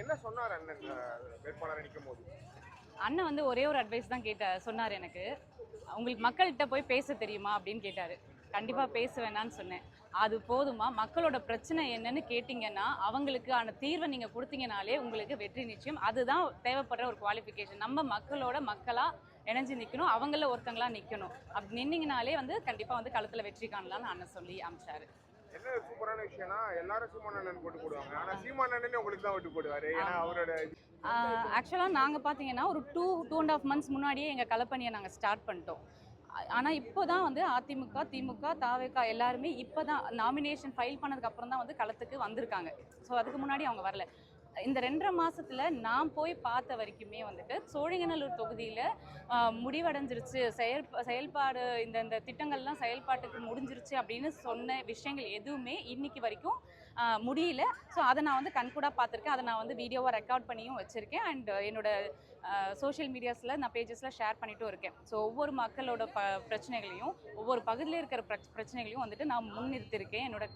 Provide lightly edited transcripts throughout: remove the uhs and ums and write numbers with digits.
என்ன சொன்னார் அண்ணன் வேட்பாளர் நிற்கும் போது? அண்ணன் வந்து ஒரே ஒரு அட்வைஸ் தான் சொன்னார் எனக்கு. உங்களுக்கு மக்கள்கிட்ட போய் பேச தெரியுமா அப்படின்னு கேட்டார். கண்டிப்பாக பேச வேணான்னு சொன்னேன். அது போதுமா, மக்களோட பிரச்சனை என்னன்னு கேட்டிங்கன்னா அவங்களுக்கான தீர்வை நீங்கள் கொடுத்தீங்கனாலே உங்களுக்கு வெற்றி நிச்சயம். அதுதான் தேவைப்படுற ஒரு குவாலிஃபிகேஷன். நம்ம மக்களோட மக்களாக இணைஞ்சு நிற்கணும், அவங்கள ஒருத்தங்களா நிற்கணும். அப்படி நின்னீங்கனாலே வந்து கண்டிப்பாக வந்து களத்தில் வெற்றி காணலாம்னு அண்ணன் சொல்லி அமிச்சாரு. என்ன சூப்பரான விஷயம்னா எல்லாரும் சீமான் அண்ணன் போட்டு போடுவாங்க, ஆனால் சீமான் அண்ணனே உங்களுக்கு தான் ஓட்டு போடுவாரு. ஏன்னா அவரோட ஆக்சுவலாக நாங்கள் பார்த்தீங்கன்னா ஒரு 2.5 months முன்னாடியே எங்கள் களப்பணியை நாங்கள் ஸ்டார்ட் பண்ணிட்டோம். ஆனால் இப்போ தான் வந்து அதிமுக, திமுக, தாவேகா எல்லாருமே இப்போ தான் நாமினேஷன் ஃபைல் பண்ணதுக்கு அப்புறம் தான் வந்து களத்துக்கு வந்திருக்காங்க. ஸோ அதுக்கு முன்னாடி அவங்க வரல. இந்த 2.5 மாசத்துல நான் போய் பார்த்த வரைக்குமே வந்துட்டு சோழிங்கநல்லூர் தொகுதியில் முடிவடைஞ்சிருச்சு, செயல்பாடு இந்த திட்டங்கள்லாம் செயல்பாட்டுக்கு முடிஞ்சிருச்சு அப்படின்னு சொன்ன விஷயங்கள் எதுவுமே இன்னைக்கு வரைக்கும் முடியல. ஸோ அதை நான் வந்து கண்கூடாக பார்த்துருக்கேன். அதை நான் வந்து வீடியோவாக ரெக்கார்ட் பண்ணியும் வச்சுருக்கேன். அண்ட் என்னோட சோஷியல் மீடியாஸில் நான் பேஜஸில் ஷேர் பண்ணிட்டும் இருக்கேன். ஸோ ஒவ்வொரு மக்களோட பிரச்சனைகளையும் ஒவ்வொரு பகுதியில் இருக்கிற பிரச்சனைகளையும் வந்துட்டு நான் முன்னிறுத்திருக்கேன் என்னோட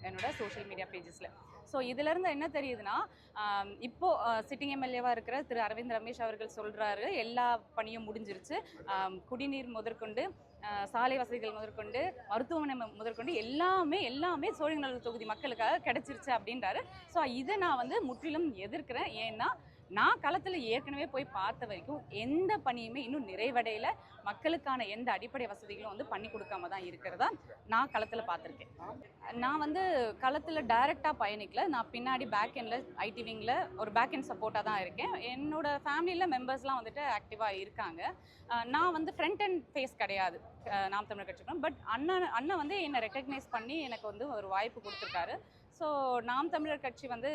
சோஷியல் மீடியா பேஜஸில். ஸோ இதிலேருந்து என்ன தெரியுதுன்னா, இப்போது சிட்டிங் எம்எல்ஏவாக இருக்கிற திரு அரவிந்த் ரமேஷ் அவர்கள் சொல்கிறாரு எல்லா பணியும் முடிஞ்சிருச்சு, குடிநீர் முதற்கொண்டு, சாலை வசதிகள் முதற்கொண்டு, மருத்துவமனை முதற்கொண்டு எல்லாமே சோழிங்கநல்லூர் தொகுதி மக்களுக்காக கிடைச்சிருச்சு அப்படின்றாரு. ஸோ இதை நான் வந்து முற்றிலும் எதிர்க்கிறேன். ஏன்னா நான் களத்தில் ஏற்கனவே போய் பார்த்த வரைக்கும் எந்த பணியுமே இன்னும் நிறைவடையில, மக்களுக்கான எந்த அடிப்படை வசதிகளும் வந்து பண்ணி கொடுக்காம தான் இருக்கிறதா நான் களத்தில் பார்த்துருக்கேன். நான் வந்து களத்தில் டைரெக்டாக பயணிக்கல. நான் பின்னாடி பேக் எண்டில் ஐடி விங்கில் ஒரு பேக் எண்ட் சப்போர்ட்டாக தான் இருக்கேன். என்னோட ஃபேமிலியில் மெம்பர்ஸ்லாம் வந்துட்டு ஆக்டிவாக இருக்காங்க. நான் வந்து ஃப்ரண்ட் அண்ட் ஃபேஸ் கிடையாது நாம் தமிழர் கட்சிக்கு. பட் அண்ணன் வந்து என்னை ரெக்கக்னைஸ் பண்ணி எனக்கு வந்து ஒரு வாய்ப்பு கொடுத்துருக்காரு. ஸோ நாம் தமிழர் கட்சி வந்து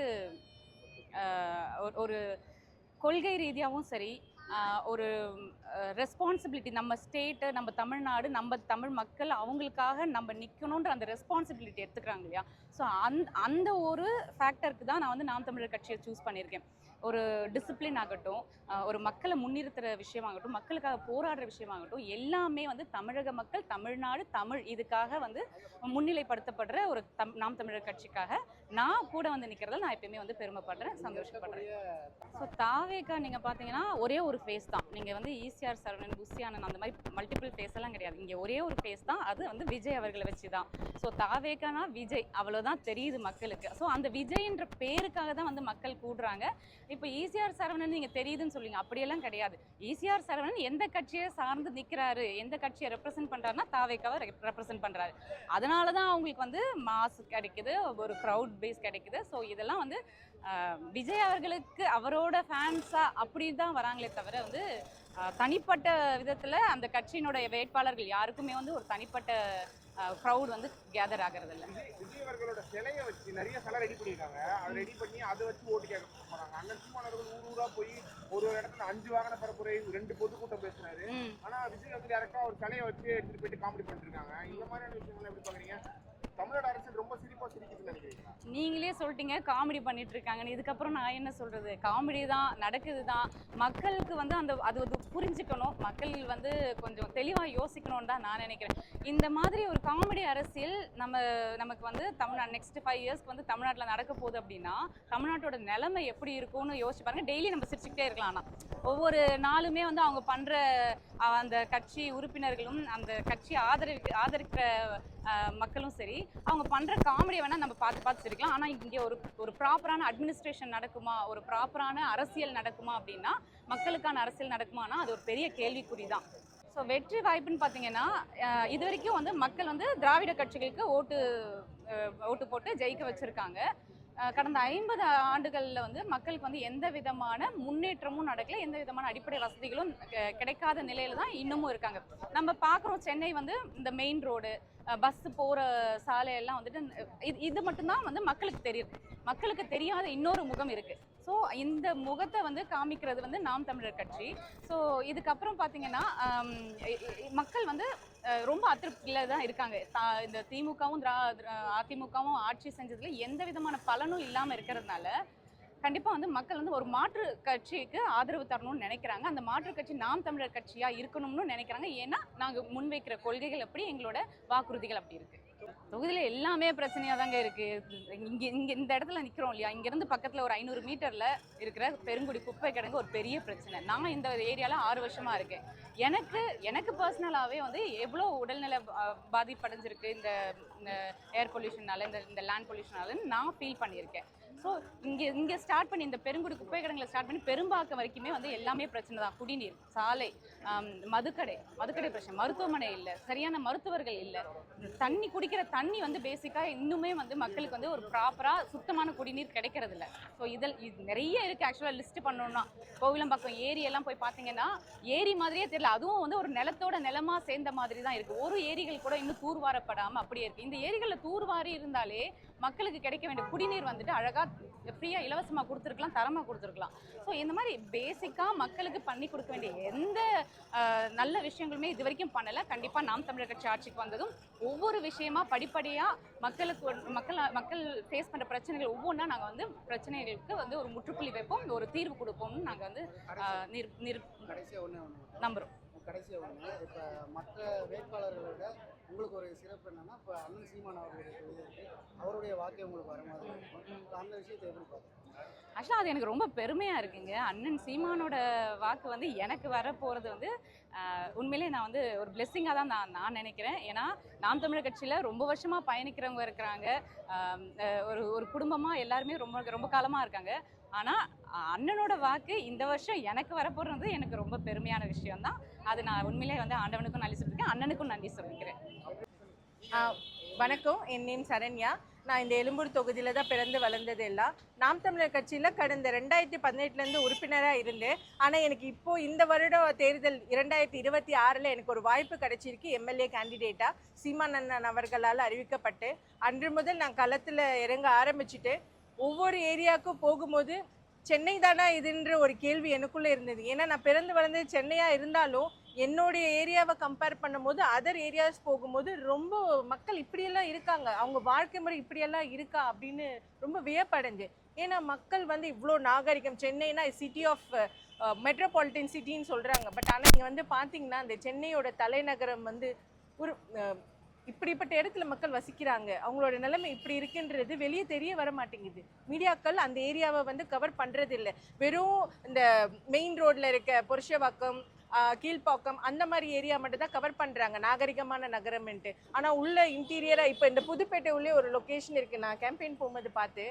ஒரு கொள்கை ரீதியாகவும் சரி, ஒரு ரெஸ்பான்சிபிலிட்டி, நம்ம ஸ்டேட்டு, நம்ம தமிழ்நாடு, நம்ம தமிழ் மக்கள் அவங்களுக்காக நம்ம நிற்கணுன்ற அந்த ரெஸ்பான்சிபிலிட்டி எடுத்துக்கிறாங்க இல்லையா. ஸோ அந்த ஒரு ஃபேக்டருக்கு தான் நான் வந்து நாம் தமிழர் கட்சியை சூஸ் பண்ணியிருக்கேன். ஒரு டிசிப்ளின் ஆகட்டும், ஒரு மக்களை முன்னிறுத்துகிற விஷயமாகட்டும், மக்களுக்காக போராடுற விஷயமாகட்டும், எல்லாமே வந்து தமிழக மக்கள், தமிழ்நாடு, தமிழ் இதுக்காக வந்து முன்னிலைப்படுத்தப்படுற ஒரு நாம் தமிழர் கட்சிக்காக நான் கூட வந்து நிற்கிறதால நான் எப்பயுமே வந்து பெருமைப்படுறேன், சந்தோஷப்படுறேன். ஸோ தாவேகா நீங்கள் பார்த்தீங்கன்னா ஒரே ஒரு ஃபேஸ் தான். நீங்கள் வந்து ஈசிஆர் சரவணன், புஷியானன் அந்த மாதிரி மல்டிபிள் ஃபேஸ் எல்லாம் கிடையாது. இங்கே ஒரே ஒரு ஃபேஸ் தான், அது வந்து விஜய் அவர்களை வச்சு தான். ஸோ தாவேகானா விஜய், அவ்வளோதான் தெரியுது மக்களுக்கு. ஸோ அந்த விஜய்ன்ற பேருக்காக தான் வந்து மக்கள் கூடுறாங்க. இப்போ ஈசிஆர் சரவணன் நீங்கள் தெரியுதுன்னு சொல்லுவீங்க, அப்படியெல்லாம் கிடையாது. ஈசிஆர் சரவணன் எந்த கட்சியை சார்ந்து நிற்கிறாரு, எந்த கட்சியை ரெப்ரசென்ட் பண்ணுறாருன்னா தாவேகாவை ரெப்ரசென்ட் பண்ணுறாரு. அதனால தான் அவங்களுக்கு வந்து மாஸ் கிடைக்குது, ஒரு க்ரௌட் பேஸ் கிடைக்குது. ஸோ இதெல்லாம் வந்து விஜய் அவர்களுக்கு அவரோட ஃபேன்ஸாக அப்படி தான் வராங்களே தவிர வந்து தனிப்பட்ட விதத்தில் அந்த கட்சியினுடைய வேட்பாளர்கள் யாருக்குமே வந்து ஒரு தனிப்பட்ட க்ரௌட் வந்து கேதர் ஆகிறது இல்லை. விஜய் அவர்களோட சிலையை வச்சு நிறைய சிலை ரெடி பண்ணியிருக்காங்க. அதை ரெடி பண்ணி அதை வச்சு ஓட்டு கேட்க போறாங்க. அண்ணன் சீமானவர்கள் ஊரா போய் ஒரு இடத்துல 5 வாகன பரப்புரை 2 பொதுக்கூட்டம் பேசுறாரு. ஆனா விஜய் வந்து டேரக்டா ஒரு சிலையை வச்சு எடுத்துட்டு போயிட்டு காமெடி பண்ணிட்டு இருக்காங்க. இந்த மாதிரியான விஷயங்களை எப்படி பாக்குறீங்க? தமிழ்நாடு அரசு ரொம்ப சிரிப்பா சிரிக்குதுன்னு நினைக்கிறீங்களா? நீங்களே சொல்லிட்டீங்க காமெடி பண்ணிட்டு இருக்காங்கன்னு. இதுக்கப்புறம் நான் என்ன சொல்றது? காமெடி தான் நடக்குது தான். மக்களுக்கு வந்து அது புரிஞ்சுக்கணும், மக்கள் வந்து கொஞ்சம் தெளிவாக யோசிக்கணும்னு தான் நான் நினைக்கிறேன். இந்த மாதிரி ஒரு காமெடி அரசியல் நமக்கு வந்து நெக்ஸ்ட் 5 இயர்ஸ்க்கு வந்து தமிழ்நாட்டில் நடக்க போகுது அப்படின்னா தமிழ்நாட்டோட நிலைமை எப்படி இருக்கும்னு யோசிச்சு பாருங்க. டெய்லி நம்ம சிரிச்சுக்கிட்டே இருக்கலாம். ஆனால் ஒவ்வொரு நாளுமே வந்து அவங்க பண்ற அந்த கட்சி உறுப்பினர்களும் அந்த கட்சி ஆதரிக்கிற மக்களும் சரி, அவங்க பண்ற காமெடியை வேணா நம்ம பார்த்து சிரிக்கலாம். ஆனால் இங்கே ஒரு ப்ராப்பரான அட்மினிஸ்ட்ரேஷன் நடக்குமா, ஒரு ப்ராப்பரான அரசியல் நடக்குமா அப்படின்னா, மக்களுக்கான அரசியல் நடக்குமானா அது ஒரு பெரிய கேள்விக்குறி தான். ஸோ வெற்றி வாய்ப்புன்னு பார்த்தீங்கன்னா, இது வரைக்கும் வந்து மக்கள் வந்து திராவிட கட்சிகளுக்கு ஓட்டு போட்டு ஜெயிக்க வச்சுருக்காங்க. கடந்த 50 ஆண்டுகளில் வந்து மக்களுக்கு வந்து எந்த விதமான முன்னேற்றமும் நடக்கல, எந்த விதமான அடிப்படை வசதிகளும் கிடைக்காத நிலையில தான் இன்னமும் இருக்காங்க. நம்ம பார்க்குறோம், சென்னை வந்து இந்த மெயின் ரோடு, பஸ் போகிற சாலையெல்லாம் வந்துட்டு இது மட்டும்தான் வந்து மக்களுக்கு தெரியுது. மக்களுக்கு தெரியாத இன்னொரு முகம் இருக்குது. ஸோ இந்த முகத்தை வந்து காமிக்கிறது வந்து நாம் தமிழர் கட்சி. ஸோ இதுக்கப்புறம் பார்த்தீங்கன்னா மக்கள் வந்து ரொம்ப அதிருப்தியில் தான் இருக்காங்க. இந்த திமுகவும் அதிமுகவும் ஆட்சி செஞ்சதுல எந்த விதமான பலனும் இல்லாமல் இருக்கிறதுனால கண்டிப்பாக வந்து மக்கள் வந்து ஒரு மாற்று கட்சிக்கு ஆதரவு தரணும்னு நினைக்கிறாங்க. அந்த மாற்று கட்சி நாம் தமிழர் கட்சியாக இருக்கணும்னு நினைக்கிறாங்க. ஏன்னா நாங்கள் முன்வைக்கிற கொள்கைகள் அப்படி, எங்களோட வாக்குறுதிகள் அப்படி இருக்குது. தொகுதியில் எல்லாமே பிரச்சனையாக தாங்க இருக்குது. இங்கே இந்த இடத்துல நிற்கிறோம் இல்லையா, இங்கேருந்து பக்கத்தில் ஒரு 500 மீட்டரில் இருக்கிற பெருங்குடி குப்பை கிடங்கு ஒரு பெரிய பிரச்சனை. நான் இந்த ஏரியாவில் 6 வருஷமாக இருக்கேன். எனக்கு பர்சனலாகவே வந்து எவ்வளோ உடல்நல பாதிப்படைஞ்சிருக்கு இந்த ஏர் பொல்யூஷனால, இந்த லேண்ட் பொல்யூஷனாலன்னு நான் ஃபீல் பண்ணியிருக்கேன். ஸோ இங்கே ஸ்டார்ட் பண்ணி இந்த பெருங்குடி குப்பை கிடங்கில் ஸ்டார்ட் பண்ணி பெரும்பாக்கம் வரைக்குமே வந்து எல்லாமே பிரச்சனை தான். குடிநீர், சாலை, மதுக்கடை பிரச்சனை, மருத்துவமனை இல்லை, சரியான மருத்துவர்கள் இல்லை, தண்ணி குடிக்கிற தண்ணி வந்து பேசிக்காக இன்னுமே வந்து மக்களுக்கு வந்து ஒரு ப்ராப்பராக சுத்தமான குடிநீர் கிடைக்கிறது இல்லை. ஸோ இது நிறைய இருக்குது. ஆக்சுவலாக லிஸ்ட் பண்ணோம்னா கோவிலம்பாக்கம் ஏரியெல்லாம் போய் பார்த்தீங்கன்னா ஏரி மாதிரியே தெரியல. அதுவும் வந்து ஒரு நிலத்தோட நிலமாக சேர்ந்த மாதிரி தான் இருக்குது. ஒரு ஏரிகள் கூட இன்னும் தூர்வாரப்படாமல் அப்படியே இருக்குது. இந்த ஏரிகளில் தூர்வாரி இருந்தாலே மக்களுக்கு கிடைக்க வேண்டிய குடிநீர் வந்துட்டு அழகாக ஃப்ரீயாக இலவசமாக கொடுத்துருக்கலாம், தரமாக கொடுத்துருக்கலாம். ஸோ இந்த மாதிரி பேசிக்காக மக்களுக்கு பண்ணி கொடுக்க வேண்டிய எந்த நல்ல விஷயங்களுமே இது வரைக்கும் பண்ணலை. கண்டிப்பாக நாம் தமிழர் கட்சி ஆட்சிக்கு வந்ததும் ஒவ்வொரு விஷயமா படிப்படியாக மக்கள் ஃபேஸ் பண்ணுற பிரச்சனைகள் ஒவ்வொன்றா நாங்கள் வந்து பிரச்சனைகளுக்கு வந்து ஒரு முற்றுப்புள்ளி வைப்போம், ஒரு தீர்வு கொடுப்போம்னு நாங்கள் வந்து நம்புகிறோம். கடைசியாக ஒன்று, இப்போ மற்ற வேட்பாளர்களோட உங்களுக்கு ஒரு சிறப்பு என்னன்னா, இப்போ அண்ணன் சீமான் அவர்களுடைய தொகுதி இருக்குது, அவருடைய வாக்கை உங்களுக்கு வர மாதிரி இருக்கும். அந்த விஷயத்தை எப்படி பார்க்குறீங்க? ஆக்சுவலாக அது எனக்கு ரொம்ப பெருமையாக இருக்குங்க. அண்ணன் சீமானோட வாக்கு வந்து எனக்கு வரப்போகிறது வந்து உண்மையிலே நான் வந்து ஒரு பிளெஸ்ஸிங்காக தான் நான் நினைக்கிறேன். ஏன்னா நாம் தமிழர் கட்சியில் ரொம்ப வருஷமாக பயணிக்கிறவங்க இருக்கிறாங்க, ஒரு குடும்பமாக எல்லாருமே ரொம்ப காலமாக இருக்காங்க. ஆனால் அண்ணனோட வாக்கு இந்த வருஷம் எனக்கு வரப்போகிறது எனக்கு ரொம்ப பெருமையான விஷயம்தான். அது நான் உண்மையிலே வந்து ஆண்டவனுக்கும் நன்றி சொல்லியிருக்கேன், அண்ணனுக்கும் நன்றி சொல்லிக்கிறேன். வணக்கம், என் நேம் சரண்யா. நான் இந்த எழும்பூர் தொகுதியில் தான் பிறந்து வளர்ந்தது எல்லாம். நாம் தமிழர் கட்சியில் கடந்த 2018 உறுப்பினராக இருந்தேன். ஆனால் எனக்கு இப்போது இந்த வருடம் தேர்தல் 2026 எனக்கு ஒரு வாய்ப்பு கிடைச்சிருக்கு. எம்எல்ஏ கேண்டிடேட்டாக சீமான் அண்ணன் அவர்களால் அறிவிக்கப்பட்டு அன்று முதல் நான் களத்தில் இறங்க ஆரம்பிச்சுட்டு ஒவ்வொரு ஏரியாவுக்கும் போகும்போது சென்னை தானா இதுன்ற ஒரு கேள்வி எனக்குள்ளே இருந்தது. ஏன்னா நான் பிறந்து வளர்ந்தது சென்னையாக இருந்தாலும் என்னுடைய ஏரியாவை கம்பேர் பண்ணும்போது அதர் ஏரியாஸ் போகும்போது ரொம்ப மக்கள் இப்படியெல்லாம் இருக்காங்க, அவங்க வாழ்க்கை முறை இப்படியெல்லாம் இருக்கா அப்படின்னு ரொம்ப வியப்படைஞ்சு. ஏன்னா மக்கள் வந்து இவ்வளோ நாகரிகம், சென்னைனா சிட்டி ஆஃப் மெட்ரோபாலிட்டன் சிட்டின்னு சொல்கிறாங்க. பட் ஆனால் இங்கே வந்து பார்த்தீங்கன்னா அந்த சென்னையோட தலைநகரம் வந்து ஒரு இப்படிப்பட்ட இடத்துல மக்கள் வசிக்கிறாங்க, அவங்களோட நிலைமை இப்படி இருக்குன்றது வெளியே தெரிய வர மாட்டேங்குது. மீடியாக்கள் அந்த ஏரியாவை வந்து கவர் பண்ணுறது இல்லை. வெறும் இந்த மெயின் ரோட்டில் இருக்க புருஷவாக்கம், கீழ்ப்பாக்கம் அந்த மாதிரி ஏரியா மட்டும் தான் கவர் பண்ணுறாங்க நாகரிகமான நகரம்ன்ட்டு. ஆனால் உள்ள இன்டீரியராக இப்போ இந்த புதுப்பேட்டை உள்ளே ஒரு லொக்கேஷன் இருக்குது, நான் கேம்பெயின் போகும்போது பார்த்து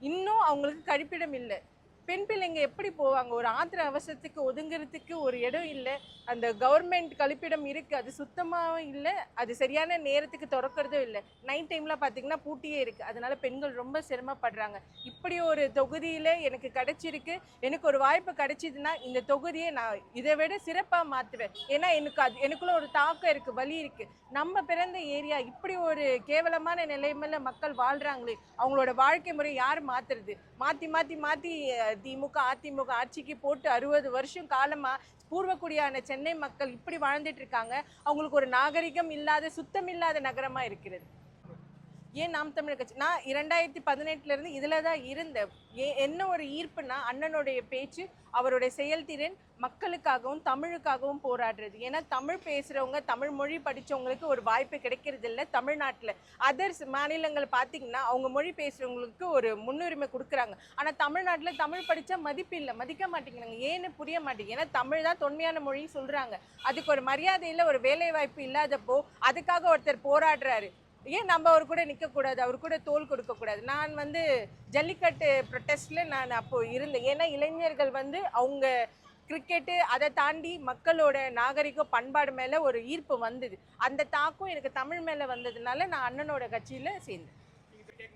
இன்னும் அவங்களுக்கு கழிப்பிடம் இல்லை. பெண் பிள்ளைங்க எப்படி போவாங்க? ஒரு ஆத்திர அவசரத்துக்கு ஒதுங்கிறதுக்கு ஒரு இடம் இல்லை. அந்த கவர்மெண்ட் கழிப்பிடம் இருக்குது, அது சுத்தமாகவும் இல்லை, அது சரியான நேரத்துக்கு திறக்கிறதும் இல்லை. நைட் டைமில் பார்த்திங்கன்னா பூட்டியே இருக்குது. அதனால் பெண்கள் ரொம்ப சிரமப்படுறாங்க. இப்படி ஒரு தொகுதியில் எனக்கு கிடச்சிருக்கு. எனக்கு ஒரு வாய்ப்பு கிடைச்சிதுன்னா இந்த தொகுதியை நான் இதை விட சிறப்பாக மாற்றுவேன். ஏன்னா எனக்குள்ள ஒரு தாக்கம் இருக்குது, வலி இருக்குது. நம்ம பிறந்த ஏரியா இப்படி ஒரு கேவலமான நிலைமையில மக்கள் வாழ்கிறாங்களே, அவங்களோட வாழ்க்கை முறை யார் மாற்றுறது? மாற்றி திமுக அதிமுக ஆட்சிக்கு போட்டு 60 வருஷம் காலமாக பூர்வக்குடியான சென்னை மக்கள் இப்படி வாழ்ந்துட்டு இருக்காங்க. அவங்களுக்கு ஒரு நாகரிகம் இல்லாத, சுத்தம் இல்லாத நகரமாக இருக்கிறது. ஏன் நாம் தமிழர் கட்சி? நான் 2018 இதில் தான் இருந்தேன். என்ன ஒரு ஈர்ப்புனா அண்ணனுடைய பேச்சு, அவருடைய செயல்திறன், மக்களுக்காகவும் தமிழுக்காகவும் போராடுறது. ஏன்னா தமிழ் பேசுகிறவங்க, தமிழ் மொழி படித்தவங்களுக்கு ஒரு வாய்ப்பு கிடைக்கிறது இல்லை தமிழ்நாட்டில். அதர்ஸ் மாநிலங்கள் பார்த்திங்கன்னா அவங்க மொழி பேசுகிறவங்களுக்கு ஒரு முன்னுரிமை கொடுக்குறாங்க. ஆனால் தமிழ்நாட்டில் தமிழ் படித்தா மதிப்பு இல்லை, மதிக்க மாட்டேங்கிறாங்க. ஏன்னு புரிய மாட்டேங்குது. ஏன்னா தமிழ் தான் தொன்மையான மொழி சொல்கிறாங்க. அதுக்கு ஒரு மரியாதையில் ஒரு வேலை வாய்ப்பு இல்லாதப்போ அதுக்காக ஒருத்தர் போராடுறாரு. ஏன் நம்ம அவர் கூட நிற்கக்கூடாது, அவர் கூட தோல் கொடுக்கக்கூடாது? நான் வந்து ஜல்லிக்கட்டு ப்ரொட்டஸ்டில் நான் அப்போது இருந்தேன். ஏன்னா இளைஞர்கள் வந்து அவங்க கிரிக்கெட்டு அதை தாண்டி மக்களோட நாகரிக பண்பாடு மேலே ஒரு ஈர்ப்பு வந்தது. அந்த தாக்கம் எனக்கு தமிழ் மேலே வந்ததுனால நான் அண்ணனோட கட்சியில் சேர்ந்தேன்.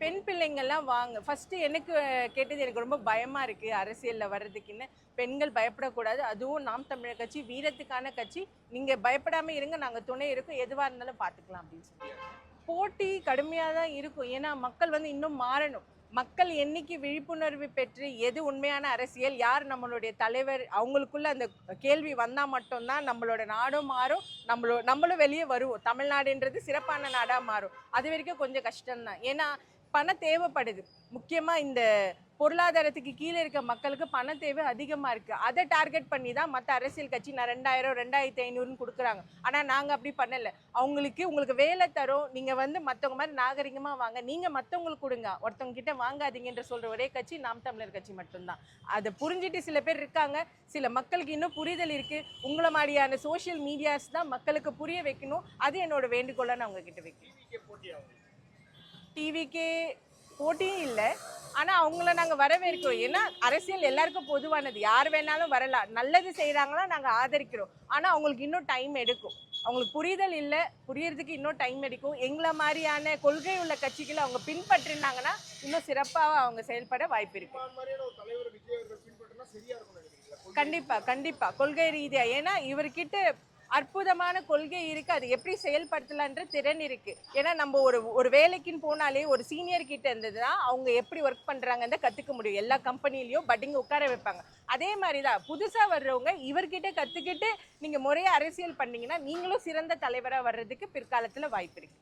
பெண் பிள்ளைங்கள்லாம் வாங்க. ஃபஸ்ட்டு எனக்கு கேட்டது, எனக்கு ரொம்ப பயமாக இருக்குது அரசியலில் வர்றதுக்குன்னு. பெண்கள் பயப்படக்கூடாது, அதுவும் நாம் தமிழர் கட்சி வீரத்துக்கான கட்சி. நீங்கள் பயப்படாமல் இருங்க, நாங்கள் துணை இருக்கோம், எதுவாக இருந்தாலும் பார்த்துக்கலாம் அப்படின்னு சொல்லி. போட்டி கடுமையாக தான் இருக்கும். ஏன்னா மக்கள் வந்து இன்னும் மாறணும். மக்கள் என்னைக்கு விழிப்புணர்வு பெற்று எது உண்மையான அரசியல், யார் நம்மளுடைய தலைவர், அவங்களுக்குள்ள அந்த கேள்வி வந்தால் மட்டும்தான் நம்மளோட நாடும் மாறும், நம்மளும் வெளியே வருவோம். தமிழ்நாடுன்றது சிறப்பான நாடாக மாறும். அது வரைக்கும் கொஞ்சம் கஷ்டம்தான். ஏன்னா பணம் தேவைப்படுது. முக்கியமாக இந்த பொருளாதாரத்துக்கு கீழே இருக்க மக்களுக்கு பண தேவை அதிகமாக இருக்குது. அதை டார்கெட் பண்ணி தான் மற்ற அரசியல் கட்சி நான் 2000 2500ன்னு கொடுக்குறாங்க. ஆனால் நாங்கள் அப்படி பண்ணலை. உங்களுக்கு வேலை தரோம், நீங்கள் வந்து மற்றவங்க மாதிரி நாகரிகமாக வாங்க, நீங்கள் மற்றவங்களுக்கு கொடுங்க, ஒருத்தவங்க கிட்ட வாங்காதீங்கன்ற சொல்கிற ஒரே கட்சி நாம் தமிழர் கட்சி மட்டும்தான். அதை புரிஞ்சுட்டு சில பேர் இருக்காங்க, சில மக்களுக்கு இன்னும் புரிதல் இருக்குது. உங்களை மாதிரியான சோஷியல் மீடியாஸ் தான் மக்களுக்கு புரிய வைக்கணும். அது என்னோட வேண்டுகோளாக நான் உங்ககிட்ட வைக்கணும். டிவிக்கே போட்டியும் இல்லை, ஆனால் அவங்கள நாங்கள் வரவேற்கிறோம். ஏன்னா அரசியல் எல்லாருக்கும் பொதுவானது, யார் வேணாலும் வரலாம். நல்லது செய்கிறாங்களா நாங்கள் ஆதரிக்கிறோம். ஆனால் அவங்களுக்கு இன்னும் டைம் எடுக்கும். அவங்களுக்கு புரிதல் இல்லை, புரியறதுக்கு இன்னும் டைம் எடுக்கும். எங்களை மாதிரியான கொள்கை உள்ள கட்சிகளை அவங்க பின்பற்றினாங்கன்னா இன்னும் சிறப்பாக அவங்க செயல்பட வாய்ப்பு இருக்கு. கண்டிப்பாக கொள்கை ரீதியாக. ஏன்னா இவர்கிட்ட அற்புதமான கொள்கை இருக்கு, அது எப்படி செயல்படுத்தலான்ற திறன் இருக்கு. ஏன்னா நம்ம ஒரு வேலைக்குன்னு போனாலே ஒரு சீனியர் கிட்ட இருந்ததுன்னா அவங்க எப்படி ஒர்க் பண்றாங்கன்னு கத்துக்க முடியும். எல்லா கம்பெனிலையும் பட்டிங்க உட்கார வைப்பாங்க. அதே மாதிரிதான் புதுசா வர்றவங்க இவர்கிட்ட கத்துக்கிட்டு நீங்க முறையா அரசியல் பண்ணீங்கன்னா நீங்களும் சிறந்த தலைவரா வர்றதுக்கு பிற்காலத்துல வாய்ப்பு இருக்கு.